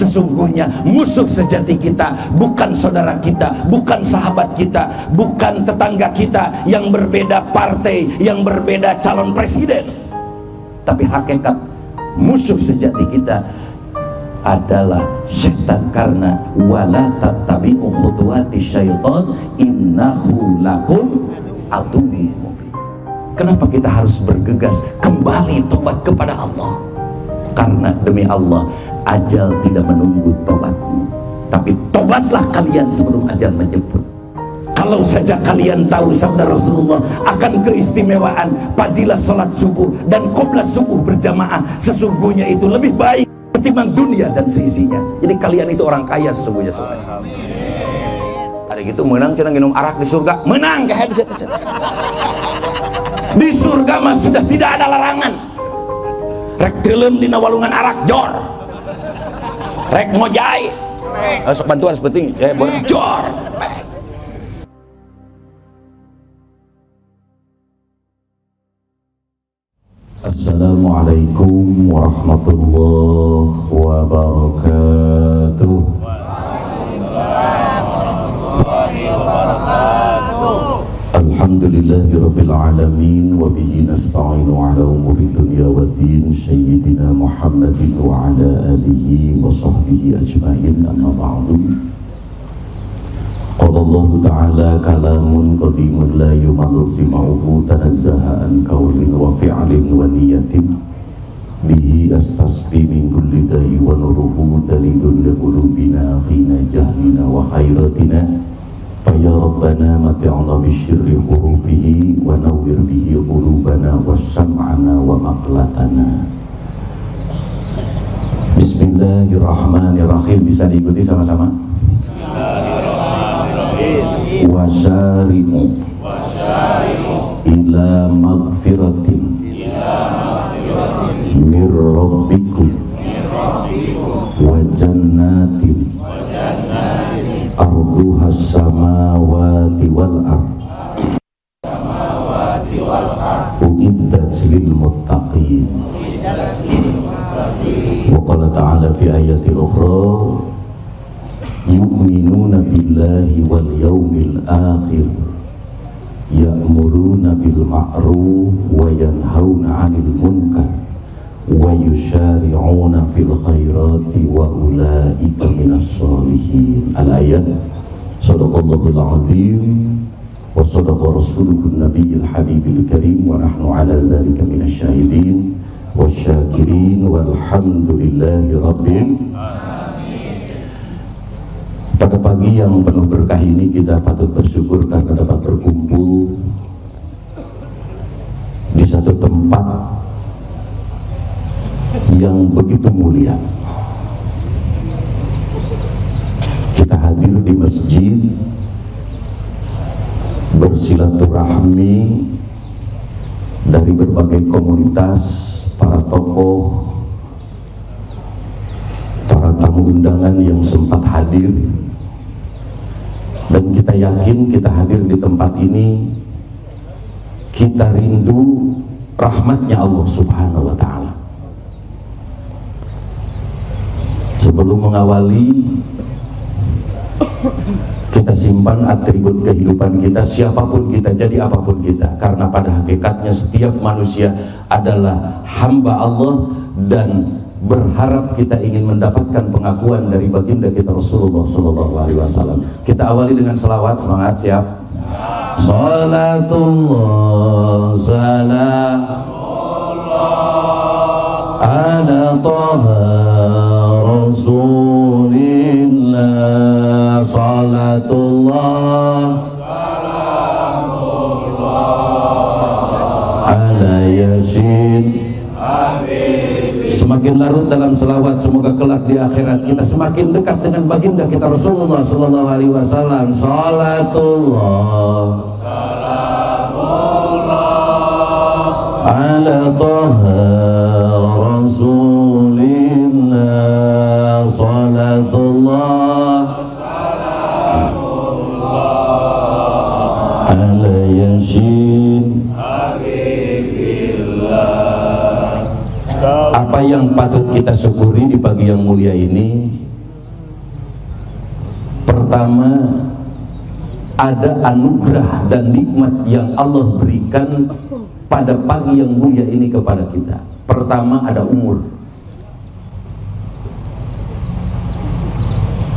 Sesungguhnya musuh sejati kita bukan saudara kita, bukan sahabat kita, bukan tetangga kita yang berbeda partai, yang berbeda calon presiden. Tapi hakikat musuh sejati kita adalah setan, karena wala tattabi'u khutuwati syaitan innahu lakum aduwwun mubin. Kenapa kita harus bergegas kembali tobat kepada Allah? Karena demi Allah, ajal tidak menunggu tobatmu, tapi tobatlah kalian sebelum ajal menjemput. Kalau saja kalian tahu sabda Rasulullah akan keistimewaan fadilah salat subuh dan qobla subuh berjamaah, sesungguhnya itu lebih baik ketimbang dunia dan seisinya. Jadi kalian itu orang kaya sesungguhnya. Ada gitu menang cenah minum arak di surga, menang ke hadis itu. Di surga mah sudah tidak ada larangan. Rek teuleum dina walungan arak jor. Rek ngojai. Sok bantuan seperti boleh jor. Assalamualaikum warahmatullahi wabarakatuh. Alhamdulillahi rabbil alamin wa bihi nasta'inu ala umuri dunya waddin sayyidina Muhammadin wa ala alihi wa sahbihi ajma'in, amma ba'du. Qala Allah ta'ala kalamun qadimun la yumallu sima'uhu tanazzaha an qawlin wa fi'lin wa niyatin bihi astasfi min kulli da'i wa nuruhu dalilun li qulubina khina jahlina wa khairatina fa ya rabbana mati'na bisyirri hurufihi wa nawwir bihi qulubana wa sam'ana wa maqlatana. Bismillahirrahmanirrahim. Bisa diikuti sama-sama? Wasari'u ila magfiratin mir rabbikum wa jannatin arduhas samawati wal ard uiddat lil muttaqin. Wa qala ta'ala fi ayatil ukhra yu'minuna billahi wal yawmil akhir ya'muruna bil ma'ruf wa yanhauna 'anil munkar wa yusari'una fil khairati wa ulaika minas sholihin. Al-ayat. Shadaqallahul azim wa shadaqa rasuluhun nabiyil habibil karim wa nahnu 'ala dzalika minasy syahidin wasyakirin walhamdulillahi rabbil. Pada pagi yang penuh berkah ini kita patut bersyukur karena dapat berkumpul di satu tempat yang begitu mulia. Kita hadir di masjid bersilaturahmi dari berbagai komunitas, para tokoh, para tamu undangan yang sempat hadir. Dan kita yakin kita hadir di tempat ini, kita rindu rahmatnya Allah subhanahu wa ta'ala. Sebelum mengawali, kita simpan atribut kehidupan kita, siapapun kita, jadi apapun kita. Karena pada hakikatnya setiap manusia adalah hamba Allah dan berharap kita ingin mendapatkan pengakuan dari baginda kita Rasulullah Sallallahu Alaihi Wasallam. Kita awali dengan selawat. Semangat, siap? Salatullah salamullah ala taha rasulillah. Salatullah salamullah ala yasin. Semakin larut dalam selawat, semoga kelak di akhirat kita semakin dekat dengan baginda kita Rasulullah Sallallahu Alaihi Wasallam. Salatullah salamullah ala taha rasulillah. Salatullah salamullah ala yasin. Apa yang patut kita syukuri di pagi yang mulia ini, Pertama, ada anugerah dan nikmat yang Allah berikan pada pagi yang mulia ini kepada kita. Pertama, ada umur.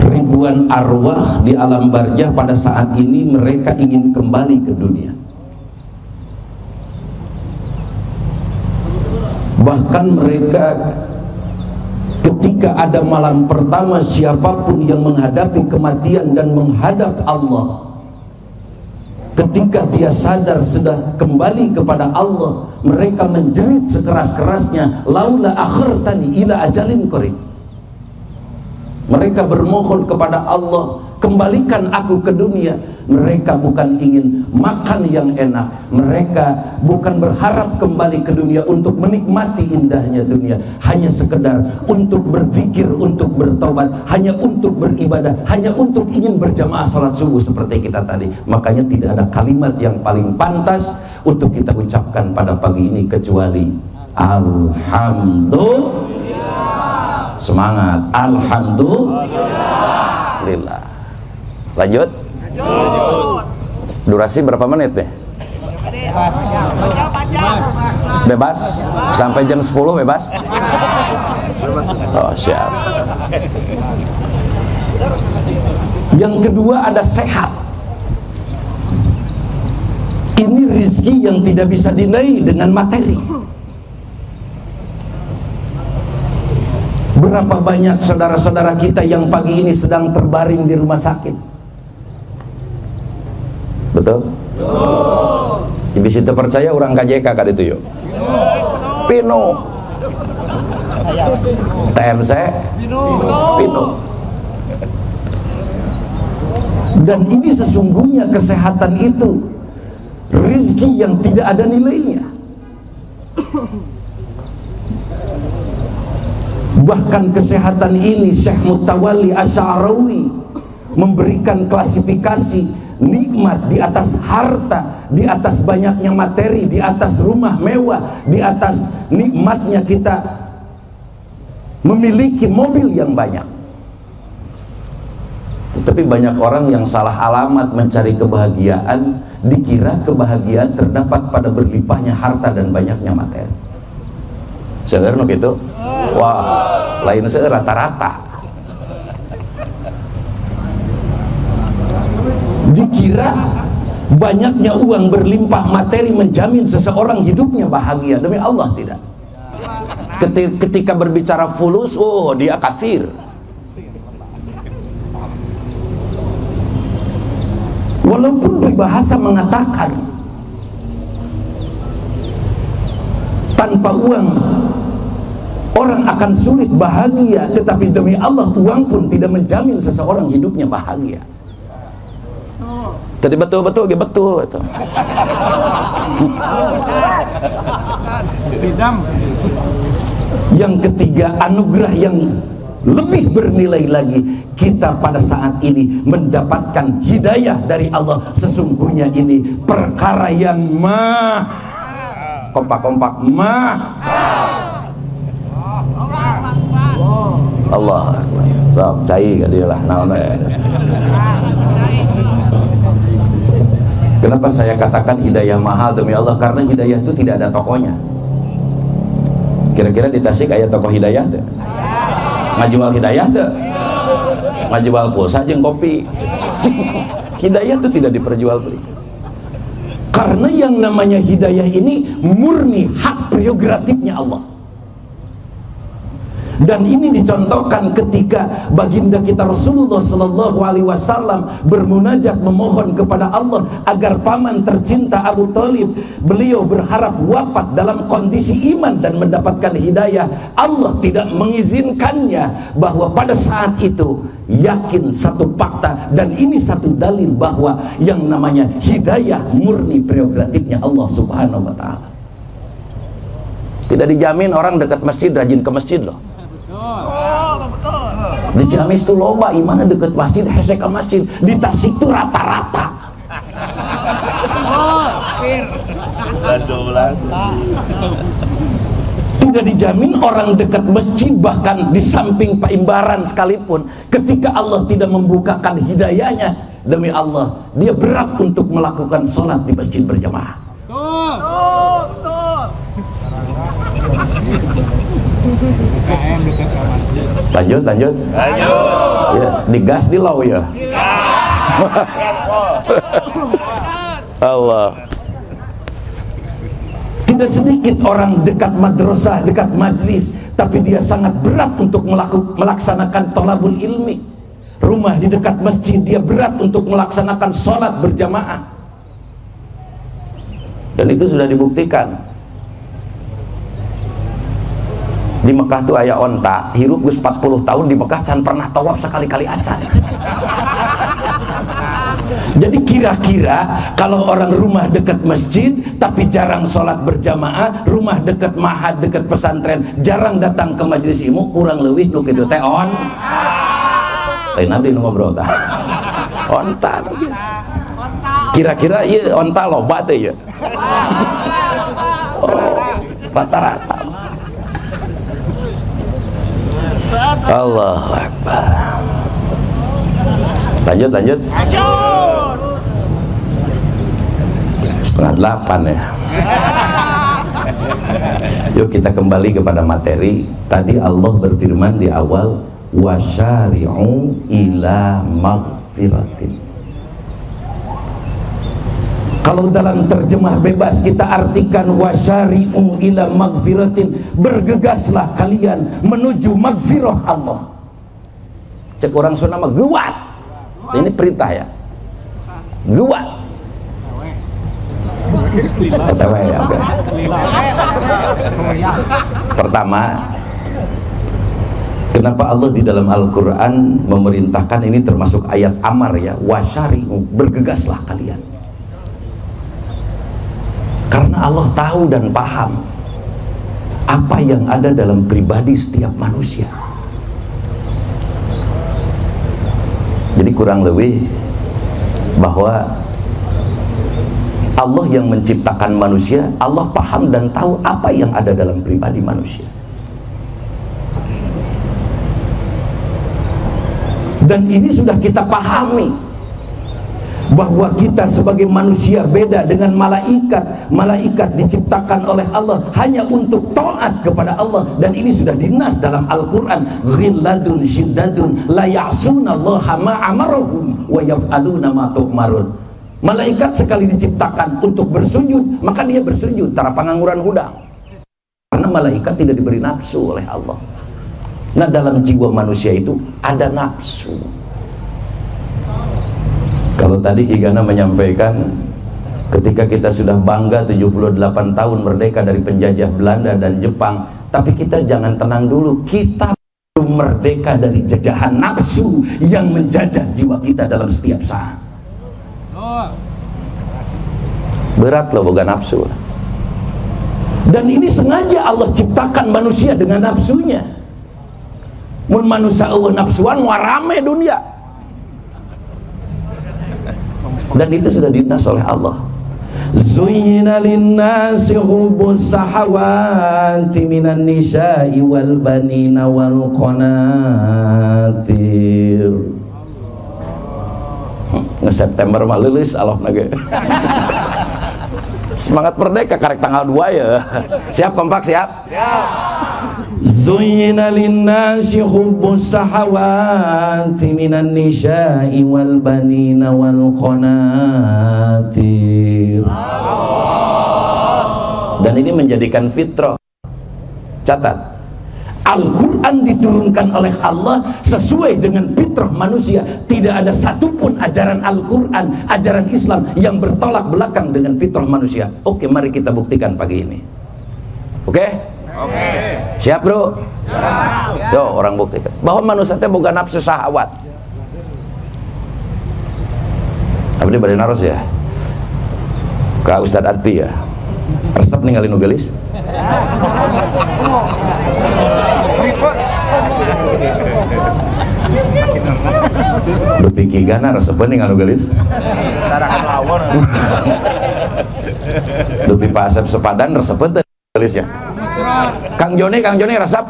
Ribuan arwah di alam barzah pada saat ini mereka ingin kembali ke dunia. Bahkan mereka ketika ada malam pertama, siapapun yang menghadapi kematian dan menghadap Allah, ketika dia sadar sudah kembali kepada Allah, mereka menjerit sekeras-kerasnya, laula akhartani ila ajalin qarib. Mereka bermohon kepada Allah, kembalikan aku ke dunia. Mereka bukan ingin makan yang enak, mereka bukan berharap kembali ke dunia untuk menikmati indahnya dunia, hanya sekedar untuk berzikir, untuk bertobat, hanya untuk beribadah, hanya untuk ingin berjamaah salat subuh seperti kita tadi. Makanya tidak ada kalimat yang paling pantas untuk kita ucapkan pada pagi ini kecuali Alhamdulillah. Semangat, Alhamdulillah. Lanjut. Durasi berapa menit deh? Bebas sampai jam 10 bebas. Oh, siap. Yang kedua ada sehat. Ini rezeki yang tidak bisa dinilai dengan materi. Berapa banyak saudara-saudara kita yang pagi ini sedang terbaring di rumah sakit? Betul? Ibu situ percaya orang KJK kan itu yuk? Pino, TMC, Pino. Dan ini sesungguhnya kesehatan itu rezeki yang tidak ada nilainya. Bahkan kesehatan ini Syekh Mutawalli Asy'arawi memberikan klasifikasi nikmat di atas harta, di atas banyaknya materi, di atas rumah mewah, di atas nikmatnya kita memiliki mobil yang banyak. Tetapi banyak orang yang salah alamat mencari kebahagiaan, dikira kebahagiaan terdapat pada berlimpahnya harta dan banyaknya materi. Segar no gitu? Wah, lain saya rata-rata. Dikira banyaknya uang berlimpah materi menjamin seseorang hidupnya bahagia. Demi Allah tidak. Ketika berbicara fulus, oh dia kafir. Walaupun peribahasa mengatakan tanpa uang orang akan sulit bahagia, tetapi demi Allah uang pun tidak menjamin seseorang hidupnya bahagia. Tadi betul-betul, betul itu. Yang ketiga, anugerah yang lebih bernilai lagi, kita pada saat ini mendapatkan hidayah dari Allah. Sesungguhnya ini perkara yang kompak-kompak Allah sok cai gak dia lah Kenapa saya katakan hidayah mahal demi Allah? Karena hidayah itu tidak ada tokonya. Kira-kira di Tasik aya toko hidayah tuh? Ngajual hidayah tuh? Ngajual pulsa jeung kopi. Hidayah itu tidak diperjualbelikan. Karena yang namanya hidayah ini murni hak prerogatifnya Allah. Dan ini dicontohkan ketika baginda kita Rasulullah Sallallahu Alaihi Wasallam bermunajat memohon kepada Allah agar paman tercinta Abu Thalib, beliau berharap wafat dalam kondisi iman dan mendapatkan hidayah. Allah tidak mengizinkannya, bahwa pada saat itu yakin satu fakta, dan ini satu dalil bahwa yang namanya hidayah murni prerogatifnya Allah Subhanahu Wa Taala. Tidak dijamin orang dekat masjid rajin ke masjid loh. Di Ciamis tuh loba imana deket masjid, hese ke masjid. Di Tasik tuh rata-rata. Tidak dijamin orang dekat masjid, bahkan di samping paimbaran sekalipun, ketika Allah tidak membukakan hidayahnya, demi Allah dia berat untuk melakukan sholat di masjid berjamaah. Lanjut ya, digas di lau ya. Allah. Tidak sedikit orang dekat madrasah, dekat majlis, tapi dia sangat berat untuk melaksanakan thalabul ilmi. Rumah di dekat masjid, dia berat untuk melaksanakan sholat berjamaah. Dan itu sudah dibuktikan. Di Mekah tuh aya onta, hirup gus 40 tahun di Mekah can pernah tawaf sekali-kali acan. Jadi kira-kira kalau orang rumah dekat masjid tapi jarang sholat berjamaah, rumah dekat mahad, dekat pesantren, jarang datang ke majelis ilmu, kurang lebih nu kitu teh on. Lain abdi nu ngobrol tah. Onta. Kira-kira ieu onta loba teh ya. Oh, rata-rata. Allahu Akbar. Lanjut. Setengah 8 ya. Yuk kita kembali kepada materi. Tadi Allah berfirman di awal, wasyari'u ila magfiratin. Kalau dalam terjemah bebas kita artikan wasyari'u ila magfiratin, bergegaslah kalian menuju magfirah Allah. Cek orang Sunda mah gewat. Ini perintah ya. Gewat. Ketawa ya. Pertama, kenapa Allah di dalam Al-Quran memerintahkan, ini termasuk ayat amar ya, wasyari'u, bergegaslah kalian. Karena Allah tahu dan paham apa yang ada dalam pribadi setiap manusia. Jadi kurang lebih bahwa Allah yang menciptakan manusia, Allah paham dan tahu apa yang ada dalam pribadi manusia. Dan ini sudah kita pahami bahwa kita sebagai manusia beda dengan malaikat. Malaikat diciptakan oleh Allah hanya untuk taat kepada Allah, dan ini sudah dinas dalam Al-Quran. Ghilladun syiddadun la ya'sunallaha ma amarahum wa yaf'aluna ma tu'marun. Malaikat sekali diciptakan untuk bersujud, maka dia bersujud tara panganguran hudang, karena malaikat tidak diberi nafsu oleh Allah. Nah, dalam jiwa manusia itu ada nafsu. Kalau tadi Igana menyampaikan, ketika kita sudah bangga 78 tahun merdeka dari penjajah Belanda dan Jepang, tapi kita jangan tenang dulu, kita belum merdeka dari jajahan nafsu yang menjajah jiwa kita dalam setiap saat. Berat loh boga nafsu. Dan ini sengaja Allah ciptakan manusia dengan nafsunya. Mun manusia eueuh nafsuan warame dunia. Dan itu sudah dinas oleh Allah. Zuyyina lin-nasi hubbus sahawati minan nisa'i wal banina wal qanatir. September mah leuleus Allah nage. Semangat merdeka karek tanggal 2 ya. Siap kompak siap? Siap. Zuyyina lin-nasi hubbus sahawati minan nisa'i wal banina wal qanatir. Dan ini menjadikan fitrah. Catat, Al-Quran diturunkan oleh Allah sesuai dengan fitrah manusia. Tidak ada satupun ajaran Al-Quran, ajaran Islam yang bertolak belakang dengan fitrah manusia. Oke, mari kita buktikan pagi ini. Oke? Oke. Siap bro? Siap. Yo, orang buktikan bahwa manusia itu bukan nafsu syahwat. Abdi bade naros ya ka Ustadz Adpi ya, resep ninggalin nugelis. Dupiki gana resepnya ninggal nugelis. Dupi Pak Asep Sepadan resepnya nugelis ya. Kang Joni resep.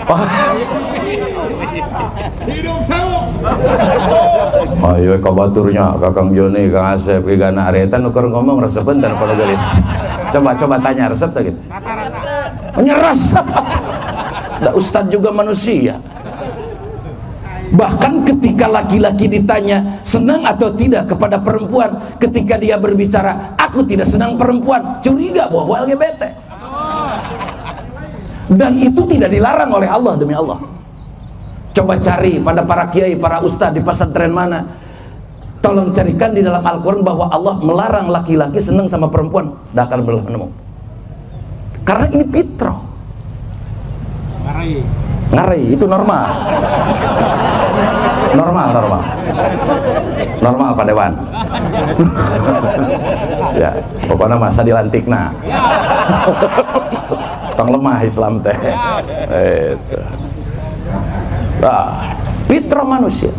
Wah. Hidup sawuk. Ayo kabaturnya Kakang Joni, Kang Asep, Ki Gana Areta nuker ngomong resepen tanpa gelis. Coba tanya resep tuh gitu. Rata-rata. Nyeresep. Da ustadz juga manusia. Bahkan ketika laki-laki ditanya senang atau tidak kepada perempuan, ketika dia berbicara aku tidak senang perempuan, curiga bahwa LGBT. Dan itu tidak dilarang oleh Allah, demi Allah. Coba cari pada para kiai, para ustadz di pesantren mana, tolong carikan di dalam Al-Quran bahwa Allah melarang laki-laki senang sama perempuan. Tidak akan pernah nemu. Karena ini fitrah. Ngari itu normal. Normal Pak Dewan. Ya, pokoknya masa dilantikna. Tong lemah Islam teh. Itu. Nah, fitrah manusia.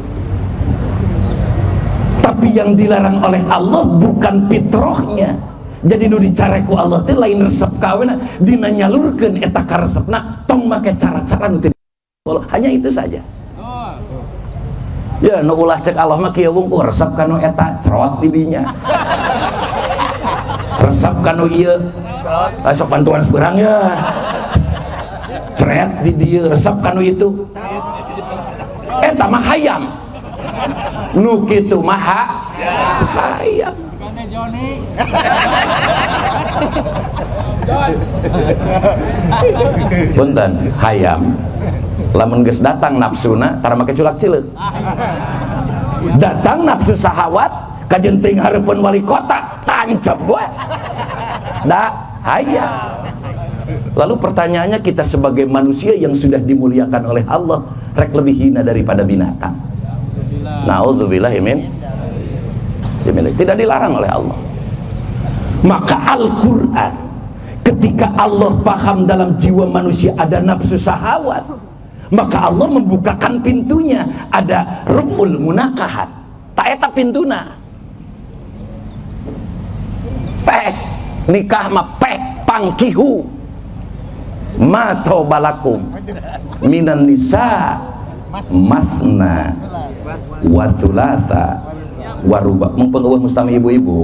Tapi yang dilarang oleh Allah bukan fitrahnya. Jadi nu dicareku Allah teh lain resep kawin dina nyalurkeun eta ka resepna tong make cara-cara nu teu hanya itu saja. Ya nu ulah cek Allah mah kieu wungkul resep kanu eta cerot di dinya. Resep kanu ieu sok bantuan seberang ya. Ceret di dieu resep kanu itu. Eta mah hayam. Nu kitu mah hayam. Punten hayam lamun geus datang nafsuna tara make culak cileuk. Datang nafsu sahawat kajenting hareupeun wali kota tancep we. Da hayam. Lalu pertanyaannya, kita sebagai manusia yang sudah dimuliakan oleh Allah rek lebih hina daripada binatang. Nauzubillahi min. Tidak dilarang oleh Allah. Maka Al-Quran ketika Allah paham dalam jiwa manusia ada nafsu sahawat, maka Allah membukakan pintunya, ada rubul munakahat tak eta pintuna pek nikah mah pek pangkihu matobalakum minan nisa masna wa thulatha waruba mempengeueuh mustami ibu-ibu.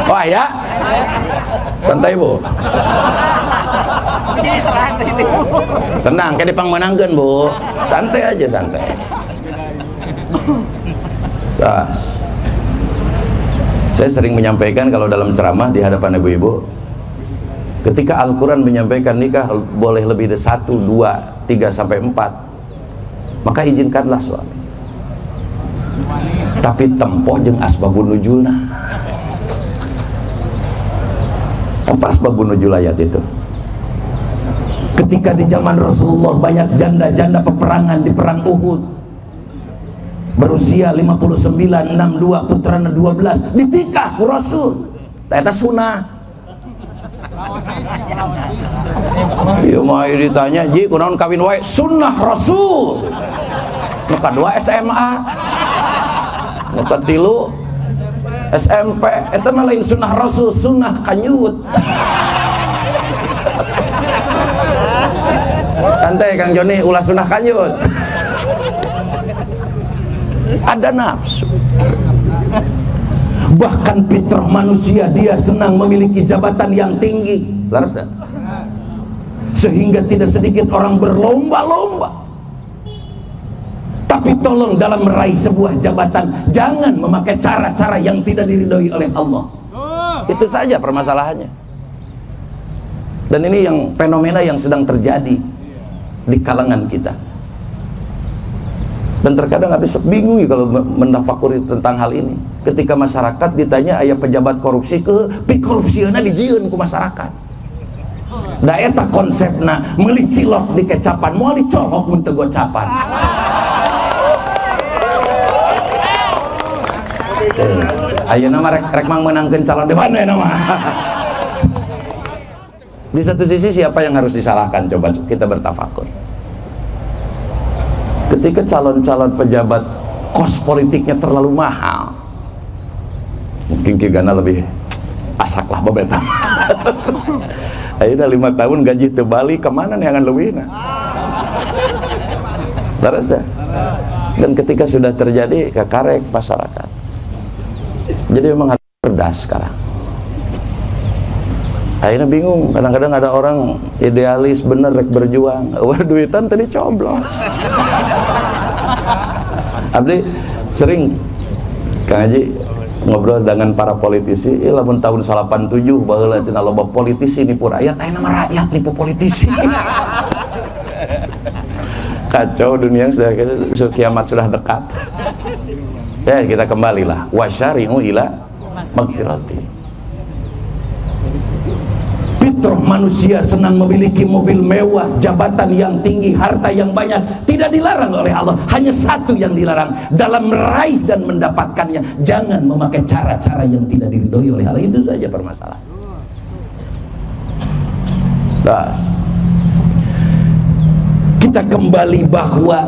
Oh ya, santai Bu. Tenang, kayak dipangmenangkeun Bu. Santai aja, santai. Tas. Saya sering menyampaikan kalau dalam ceramah di hadapan ibu-ibu, ketika Al-Quran menyampaikan nikah boleh lebih dari 1, 2, 3 sampai 4, maka izinkanlah suami. Tapi tempoh jeung asbabun nuzulna. Apa asbabun nuzul ayat itu? Ketika di zaman Rasulullah banyak janda-janda peperangan di perang Uhud, berusia 59, 62, putrana 12 ditikah ku Rasul. Eta sunah. Ieu mah ditanya, "Ji, kunaon kawin wae?" Sunnah Rasul. Nu kadua SMA. Nu katilu SMP. Eta mah lain sunnah Rasul, sunnah kanyut. Santai Kang Joni, ulah sunnah kanyut. Ada nafsu. Bahkan fitrah manusia dia senang memiliki jabatan yang tinggi. Laras tak? Sehingga tidak sedikit orang berlomba-lomba. Tapi tolong dalam meraih sebuah jabatan jangan memakai cara-cara yang tidak diridhoi oleh Allah. Itu saja permasalahannya. Dan ini yang fenomena yang sedang terjadi di kalangan kita. Dan terkadang habis bingung kalau mendafakuri tentang hal ini. Ketika masyarakat ditanya aya pejabat korupsi korupsiana dijieun ku masyarakat. Da eta konsepna meuli cilok di kecapan, moal dicolok mun teu gocapan. Ayeuna mah rek mang menangkeun calon dewan we nama. Di satu sisi siapa yang harus disalahkan? Coba kita bertafakur. Ketika calon-calon pejabat kos politiknya terlalu mahal, mungkin Ki Gana lebih asak lah babeta. Ayeuna 5 tahun gaji teu balik kemana nih akan leuwihna? Laras dah. Dan ketika sudah terjadi kakarek masyarakat. Jadi memang harus cerdas sekarang. Akhirnya bingung, kadang-kadang ada orang idealis bener rek berjuang, wah duitan tadi coblos. Abdi sering Kang Haji ngobrol dengan para politisi, lamun tahun 87 baheula cenah loba politisi nipu rakyat, aya nama rakyat nipu politisi. Kacau dunia, sudah kiamat sudah dekat. Ya, kita kembalilah wasyari'u ila magfirati. Fitrah manusia senang memiliki mobil mewah, jabatan yang tinggi, harta yang banyak, tidak dilarang oleh Allah. Hanya satu yang dilarang, dalam meraih dan mendapatkannya jangan memakai cara-cara yang tidak diridhoi oleh Allah. Itu saja permasalahan. Kita kembali bahwa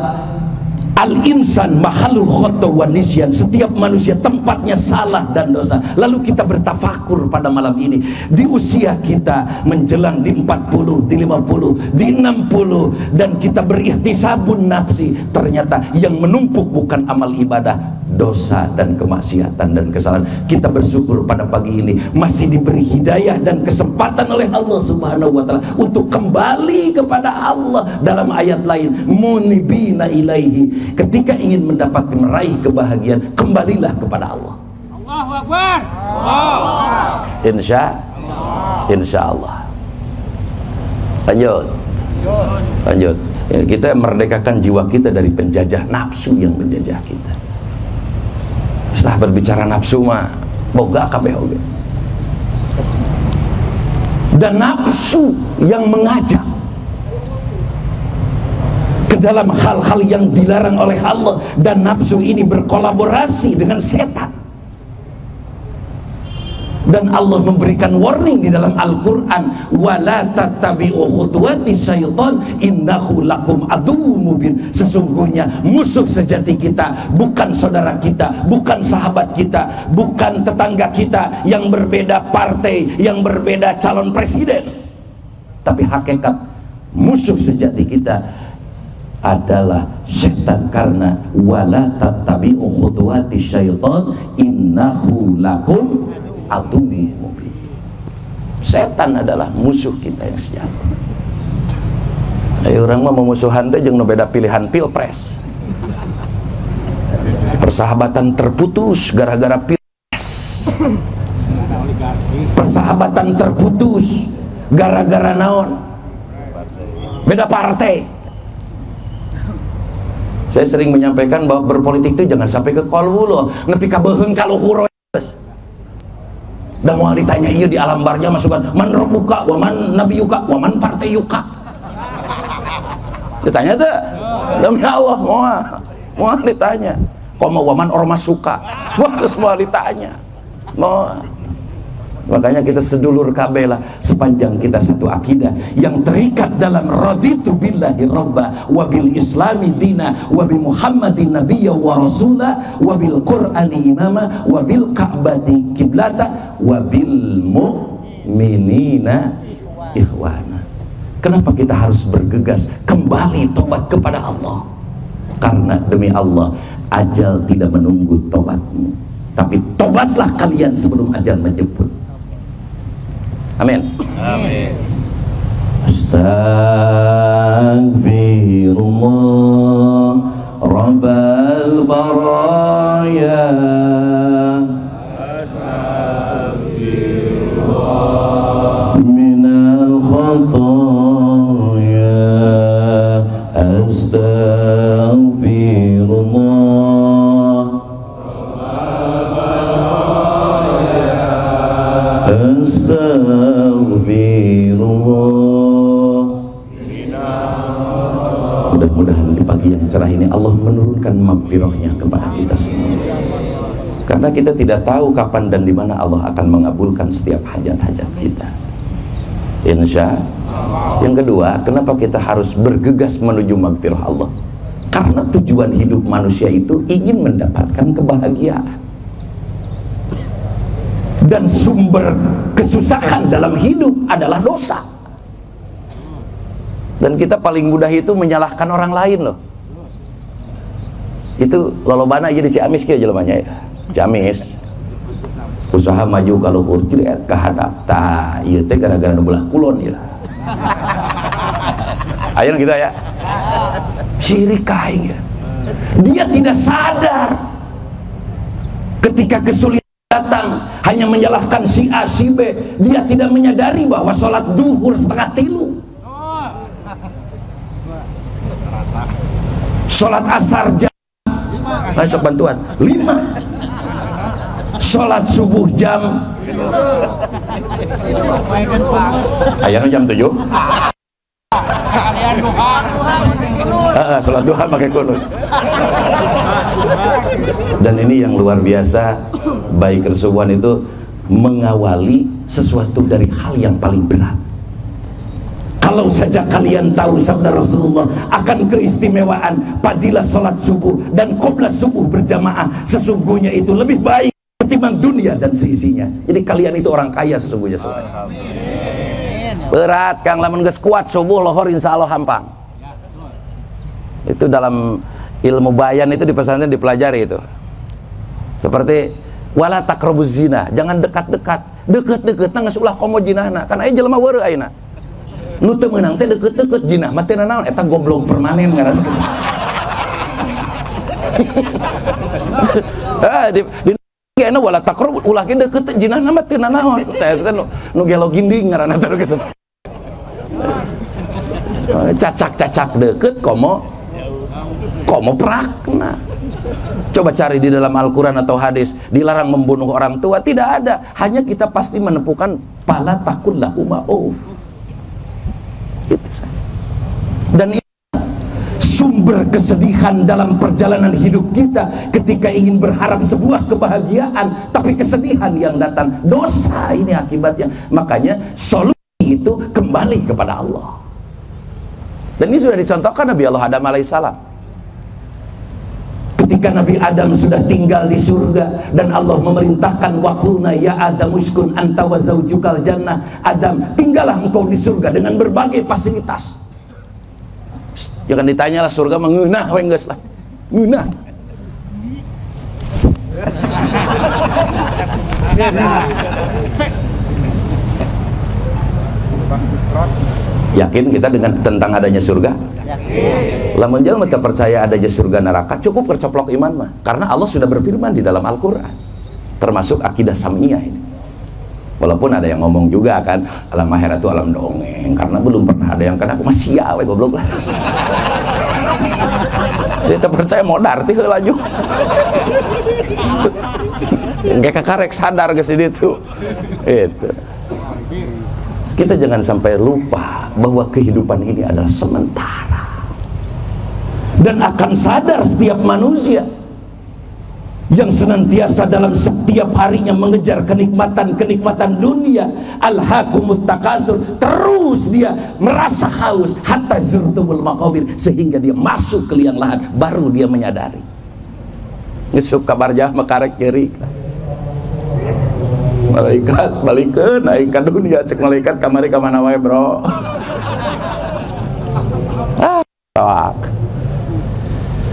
al-insan mahalul khata wa nisyan, setiap manusia tempatnya salah dan dosa. Lalu kita bertafakur pada malam ini, di usia kita menjelang di 40, di 50, di 60, dan kita berikhtisabun nafsi, ternyata yang menumpuk bukan amal ibadah, dosa dan kemaksiatan dan kesalahan. Kita bersyukur pada pagi ini masih diberi hidayah dan kesempatan oleh Allah Subhanahu wa taala untuk kembali kepada Allah. Dalam ayat lain, munibina ilaihi, ketika ingin mendapatkan meraih kebahagiaan, kembalilah kepada Allah. Allahu Akbar. Insya Allah. Lanjut. Ya, kita merdekakan jiwa kita dari penjajah nafsu yang menjajah kita. Setelah berbicara nafsu mah boga kabeh oge. Dan nafsu yang mengajak ke dalam hal-hal yang dilarang oleh Allah, dan nafsu ini berkolaborasi dengan setan. Dan Allah memberikan warning di dalam Al-Quran, wala tattabi'u khutuwatis syaitan innahu lakum aduwwum mubin. Sesungguhnya musuh sejati kita bukan saudara kita, bukan sahabat kita, bukan tetangga kita yang berbeda partai, yang berbeda calon presiden, tapi hakikat musuh sejati kita adalah setan. Karena wala tattabi'u khutuwatis syaitan innahu lakum aduwwum mubin. Setan adalah musuh kita yang sejati. Ayo orang mah memusuhan teh jeung nu beda pilihan pilpres. Persahabatan terputus gara-gara pilpres. Persahabatan terputus gara-gara naon? Beda partai. Saya sering menyampaikan bahwa berpolitik itu jangan sampai ke kolbu loh, nepi ka beuheung ka luhur. Dan mau ditanya iya di alam barja masukan man rabbuka wa man nabiyuka wa man partayuka. Ditanya tuh demi Allah mau ditanya komo wa man ormasuka, semua ditanya mau. Makanya kita sedulur kabelah, sepanjang kita satu akidah yang terikat dalam raditu billahi rabba wa bil islami dina wa bi muhammadin nabiyya wa rasula wa bil qur'ani imama wa bil ka'bati kiblata wa bil mu'minina ikhwana. Kenapa kita harus bergegas kembali tobat kepada Allah? Karena demi Allah, ajal tidak menunggu tobatmu, tapi tobatlah kalian sebelum ajal menjemput. Amin. Amin. Astaghfirullah Rabbal baraya. Astaghfirullah minal khataya. Astaghfirullah Astagfirullah. Mudah-mudahan di pagi yang cerah ini Allah menurunkan maghfirahnya kepada kita semua. Karena kita tidak tahu kapan dan di mana Allah akan mengabulkan setiap hajat-hajat kita. Insya Allah. Yang kedua, kenapa kita harus bergegas menuju maghfirah Allah? Karena tujuan hidup manusia itu ingin mendapatkan kebahagiaan. dan sumber kesusahan dalam hidup adalah dosa. Dan kita paling mudah itu menyalahkan orang lain loh. Itu lolobana aja di Ciamis kia jelemanya ya. Ciamis usaha maju kalau urcir ke hadap tah ieu teh gara-gara belah kulon ya. Ayo kita ya. Sirik kaing ya. Dia tidak sadar ketika kesulitan datang hanya menyalahkan si A si B. Dia tidak menyadari bahwa sholat duhur 2:30, sholat asar jam masuk bantuan 5, sholat subuh jam ayana jam 7. Sholat duha pakai kunut. Dan ini yang luar biasa, baik kesubuhan itu mengawali sesuatu dari hal yang paling berat. Kalau saja kalian tahu sabda Rasulullah akan keistimewaan fadilah sholat subuh dan qobla subuh berjamaah, sesungguhnya itu lebih baik ketimbang dunia dan seisinya. Jadi kalian itu orang kaya sesungguhnya. Berat Kang, lamun geus kuat subuh lohor insya Allah hampang. Itu dalam ilmu bayan itu di pesantren dipelajari itu. Seperti wala taqrabuz zina, jangan dekat-dekat. Deket-deket geus ulah komo jinahna. Kan aya jelema weureu ayeuna. Nu teu meunang teh deket-deket jinah mah teh naon eta goblok permanen ngaran. Di kayaknya wala takrub ulah ge deket jinahna mah teu naon. Eta nu gelo ginding ngaranna teh kitu. Cacak-cacak deket komo prakna. Coba cari di dalam Al-Quran atau hadis dilarang membunuh orang tua, tidak ada. Hanya kita pasti menepukan pala takun lahu ma'uf. Gitu saja. Dan ini sumber kesedihan dalam perjalanan hidup kita ketika ingin berharap sebuah kebahagiaan tapi kesedihan yang datang, dosa ini akibatnya. Makanya solusi itu kembali kepada Allah. Dan ini sudah dicontohkan Nabi Allah Adam alaihissalam. Ketika Nabi Adam sudah tinggal di surga dan Allah memerintahkan waqulna ya Adam uskun anta wa zaujukal jannah, Adam tinggallah engkau di surga dengan berbagai fasilitas. Jangan ditanyalah surga mengeunah we geus lah. Ngeunah. Yakin kita dengan tentang adanya surga? Yakin. Lamun jalma teu percaya adanya surga neraka, cukup kercoplok iman mah. Karena Allah sudah berfirman di dalam Al-Qur'an. Termasuk akidah samiyah ini. Walaupun ada yang ngomong juga kan, alam akhirat itu alam dongeng, karena belum pernah ada yang kena aku mah sia we goblok lah. Saya teu percaya modar teh heula laju. Engke kakarek sadar geus di ditu. Itu. Kita jangan sampai lupa bahwa kehidupan ini adalah sementara. Dan akan sadar setiap manusia yang senantiasa dalam setiap harinya mengejar kenikmatan-kenikmatan dunia, alhaqumut takasur, terus dia merasa haus hatta zurtumul maqabir, sehingga dia masuk ke liang lahat, baru dia menyadari. Ngesuk kabar jah mekarek nyeri. Malaikat balikeun naik ke dunia, cek malaikat kamari ka mana wae bro.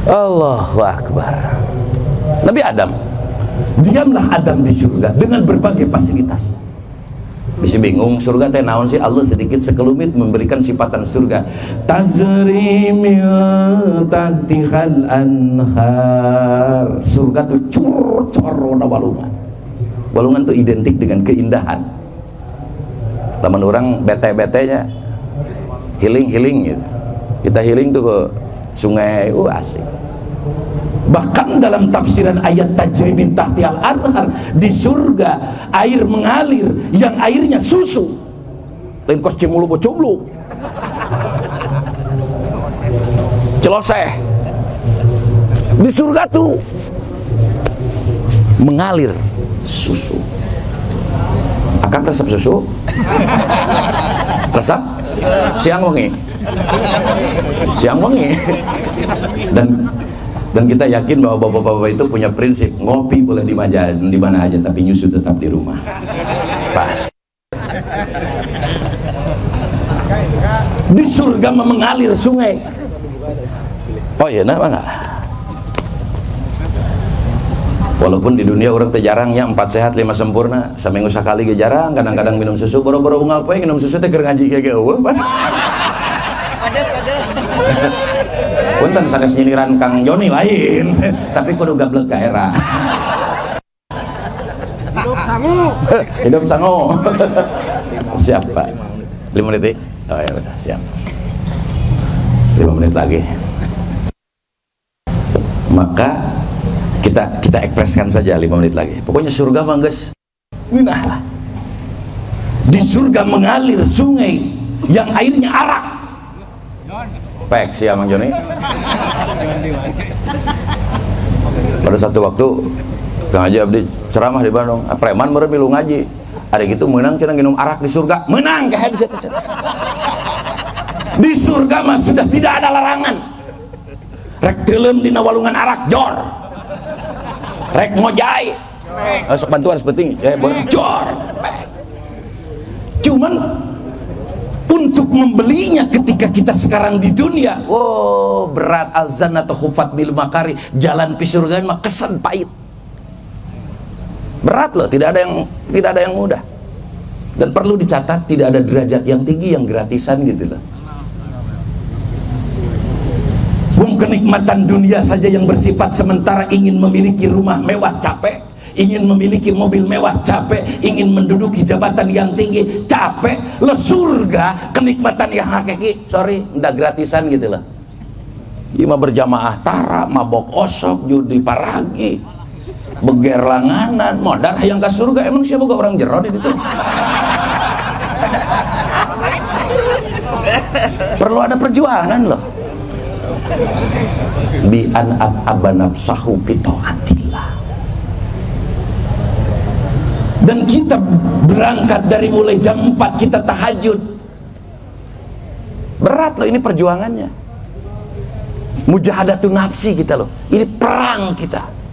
Allahu Akbar. Nabi Adam, diamlah Adam di surga dengan berbagai fasilitas. Bisa bingung surga teh naon sih? Allah sedikit sekelumit memberikan sifatan surga. Tajri min tahtihal anhar. Surga tuh cur-corona walungan. Walungan tuh identik dengan keindahan. Lamun orang bete-betenya healing gitu. Kita healing tuh ke sungai, asik. Bahkan dalam tafsiran ayat tajri min tahtihal anhar, di surga air mengalir yang airnya susu. Lain kos cimulu bocobluk. Celoseh. Di surga tuh mengalir susu. Akan resep susu? Resep? Siang wengi. Dan Dan kita yakin bahwa bapak-bapak itu punya prinsip, ngopi boleh di mana aja, tapi nyusu tetap di rumah. Pas. Di surga mengalir sungai. Oh iya, nama enggak? Walaupun di dunia orang jarangnya 4 sehat 5 sempurna, seminggu sekali ge jarang, kadang-kadang minum susu, boro-boro unggal poe minum susu teh keur ngaji ge eueuh, Pak. Punten sanes nyiliran Kang Joni lain, tapi kudu gablek ka era. Hidup sangu. Hidup sangu. Siap, Pak. 5 menit. Oh ya udah, siap. 5 menit lagi. Maka kita ekspreskan saja 5 menit lagi. Pokoknya surga mah geus ngeunah lah. Di surga mengalir sungai yang airnya arak. Pek si Mang Joni. Pada satu waktu Kang Haji Abdi ceramah di Bandung, preman meureun milu ngaji. Ada gitu menang cenah nginum arak di surga. Menang kayak di situ. Di surga mah sudah tidak ada larangan. Rek teuleum dina walungan arak jor. Rek ngojai. Sok bantuan sepenting jor. Cuman untuk membelinya ketika kita sekarang di dunia, oh berat. Al-zannatu khufat bil makari, jalan pi surga mah kesan pahit, berat loh, tidak ada yang mudah. Dan perlu dicatat, tidak ada derajat yang tinggi yang gratisan gitu loh. Kenikmatan dunia saja yang bersifat sementara, ingin memiliki rumah mewah capek, ingin memiliki mobil mewah capek, ingin menduduki jabatan yang tinggi capek. Lo surga kenikmatan yang hakiki, sorry, ndak gratisan gitu loh. Ima berjamaah tara, mabok osok, judi paragi, beger langanan, modal yang ke surga. Emang siapa gak orang jero di situ? Perlu ada perjuangan loh. Bi an'at abanabsahu bita'atillah. Dan kita berangkat dari mulai jam 4 kita tahajud. Berat loh ini perjuangannya. Mujahadatun nafsi kita loh. Ini perang kita.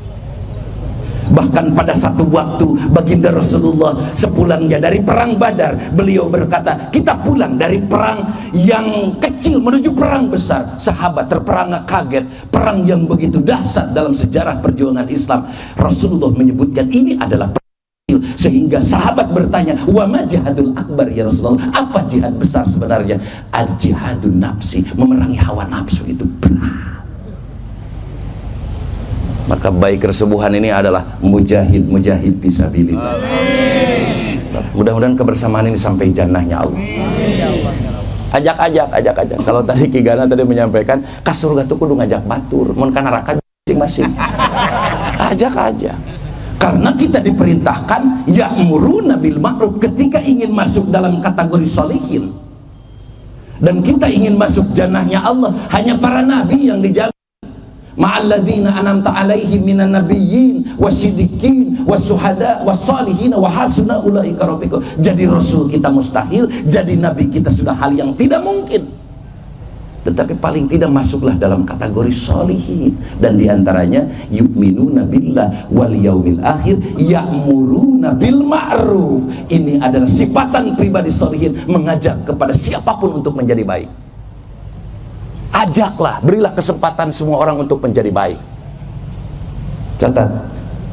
Bahkan pada satu waktu baginda Rasulullah sepulangnya dari perang Badar, beliau berkata, kita pulang dari perang yang kecil menuju perang besar. Sahabat terperangah kaget, perang yang begitu dahsyat dalam sejarah perjuangan Islam. Rasulullah menyebutkan ini adalah perang kecil, sehingga sahabat bertanya, wa ma jihadul akbar ya Rasulullah, apa jihad besar sebenarnya? Al jihadun nafsi, memerangi hawa nafsu itu berat. Maka baik kesubuhan ini adalah mujahid fisabilillah. Mudah-mudahan kebersamaan ini sampai jannahnya Allah. Ajak. Kalau tadi Ki Gana tadi menyampaikan, ka surga tuh kudu ngajak batur, mun ka neraka masing-masing. Ajak. Karena kita diperintahkan ya'muruna bil ma'ruf ketika ingin masuk dalam kategori sholihin. Dan kita ingin masuk jannahnya Allah, hanya para nabi yang dijaga. Ma'alladzina an'amta 'alaihim minan nabiyyin wasyiddiqin wasyuhada wassalihin wa hasuna ulaika rafiqa. Jadi rasul kita mustahil, jadi nabi kita sudah hal yang tidak mungkin. Tetapi paling tidak masuklah dalam kategori sholihin. Dan diantaranya yu'minuna billah wal yaumil akhir, ya'muruna bil ma'ruf. Ini adalah sifatan pribadi sholihin, mengajak kepada siapapun untuk menjadi baik. Ajaklah, berilah kesempatan semua orang untuk menjadi baik. Catat,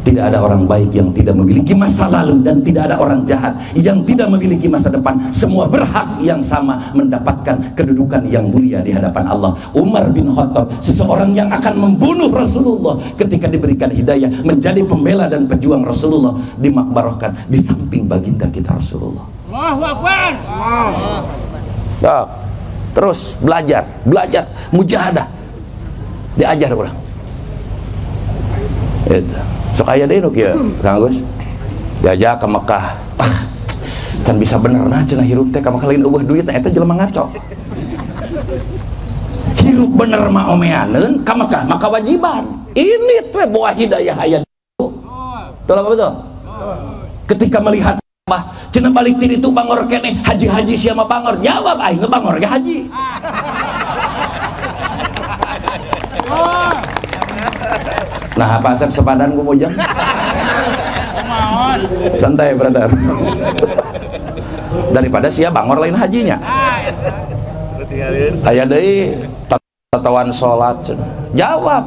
tidak ada orang baik yang tidak memiliki masa lalu, dan tidak ada orang jahat yang tidak memiliki masa depan. Semua berhak yang sama mendapatkan kedudukan yang mulia di hadapan Allah. Umar bin Khattab, seseorang yang akan membunuh Rasulullah, ketika diberikan hidayah menjadi pembela dan pejuang Rasulullah, dimakbarahkan di samping baginda kita Rasulullah. Allahu Akbar. Terus belajar, mujahadah, diajar orang. Itu. Sok aya deui nu kieu, Kang Agus. Diajak ke Mekah. Can bisa bener nah cenah hirup teh ka Mekah lain eueuh duit eta jelema ngaco. Hirup bener mah omeaneun ka Mekah maka wajiban. Ini teh bawa hidayah aya. Betul apa betul? Ketika melihat cenah balik ti ditu bangor keneh haji-haji siapa bangor, jawab aing ngebangor ge haji. Nah, Pak Asep sepadan gue mau jam. Santai, brother. Daripada sia bangor lain hajinya. Aya deui tatawan salat. Jawab.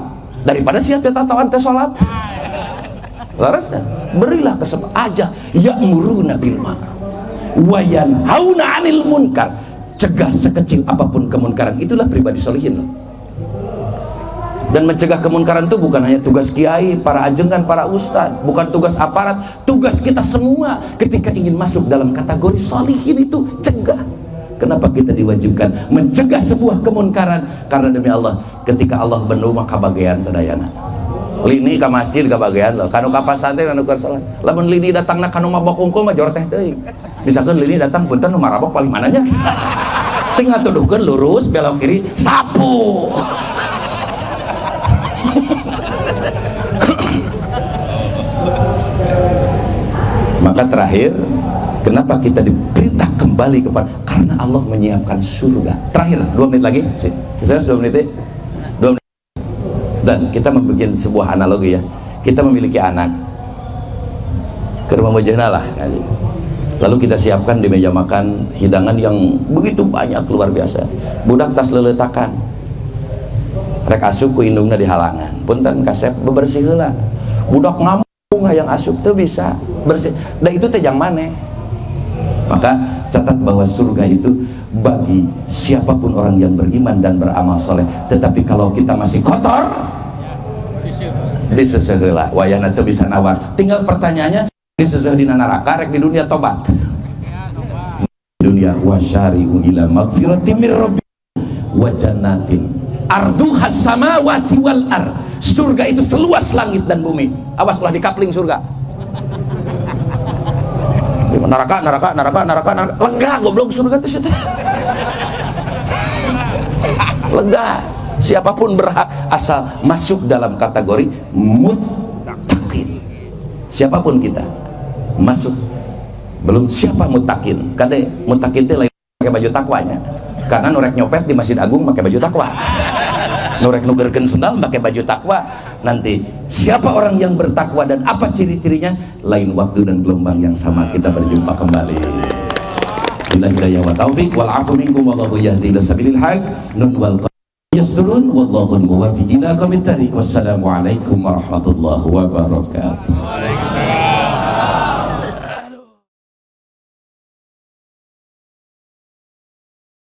Daripada sia teh tatawan teh salat. Laras berilah kesempatan aja ya'muruna bil ma'ruf wa yanhauna 'anil munkar. Cegah sekecil apapun kemunkaran, itulah pribadi solihin. Dan mencegah kemunkaran itu bukan hanya tugas kiai, para ajengan, para ustadz, bukan tugas aparat, tugas kita semua ketika ingin masuk dalam kategori solihin itu cegah. Kenapa kita diwajibkan mencegah sebuah kemunkaran? Karena demi Allah, ketika Allah benu maka bagian sadayana. Lini ka masjid ka bagian loh, kanu ka pasantren kanu ka salat. Lamun lini datangna kanu mabok unggul mah jor teh teuing. Misalkan lini datang punten nu marabok paling mananya. Tinggal tuduhkeun lurus belok kiri sapu. Maka terakhir, kenapa kita diperintah kembali kepada, karena Allah menyiapkan surga. Terakhir 2 menit lagi, saya 2 menit, 2 menit. Dan kita membuat sebuah analogi ya. Kita memiliki anak ke rumah mujana lah kali. Lalu kita siapkan di meja makan hidangan yang begitu banyak, luar biasa. Budak tas leletakan, rek asup ku indungna di halangan, punten kasep bebersih heula. Budak ngamuk yang asup tuh bisa bersih, dan itu teh jang maneh. Maka catat bahwa surga itu bagi siapapun orang yang beriman dan beramal soleh. Tetapi kalau kita masih kotor, diseseh heula wayahna teu bisa nawar. Tinggal pertanyaannya, diseseh dina neraka rek di dunia tobat. Di dunia wasyari'u ila magfiratin mir rabbi wa jannatin arduhas samawati wal ard. Surga itu seluas langit dan bumi. Awas lah dikapling surga. Neraka. Lega goblok surga itu situ. Lega. Siapapun berhak asal masuk dalam kategori muttaqin. Siapapun kita masuk. Belum siapa muttaqin. Kade muttaqin itu lain pakai baju takwanya. Karena nurek nyopet di Masjid Agung pakai baju takwa. Nurek nugerkeun sendal pakai baju takwa. Nanti siapa orang yang bertakwa dan apa ciri-cirinya? Lain waktu dan gelombang yang sama kita berjumpa kembali. Billahi hidayah wa taufiq wal afu minkum wallahu yahdi ila sabilil haq. Nun wal yasrun wallahu muwaffiq ila aqwamit thariq. Wassalamu alaikum warahmatullahi wabarakatuh.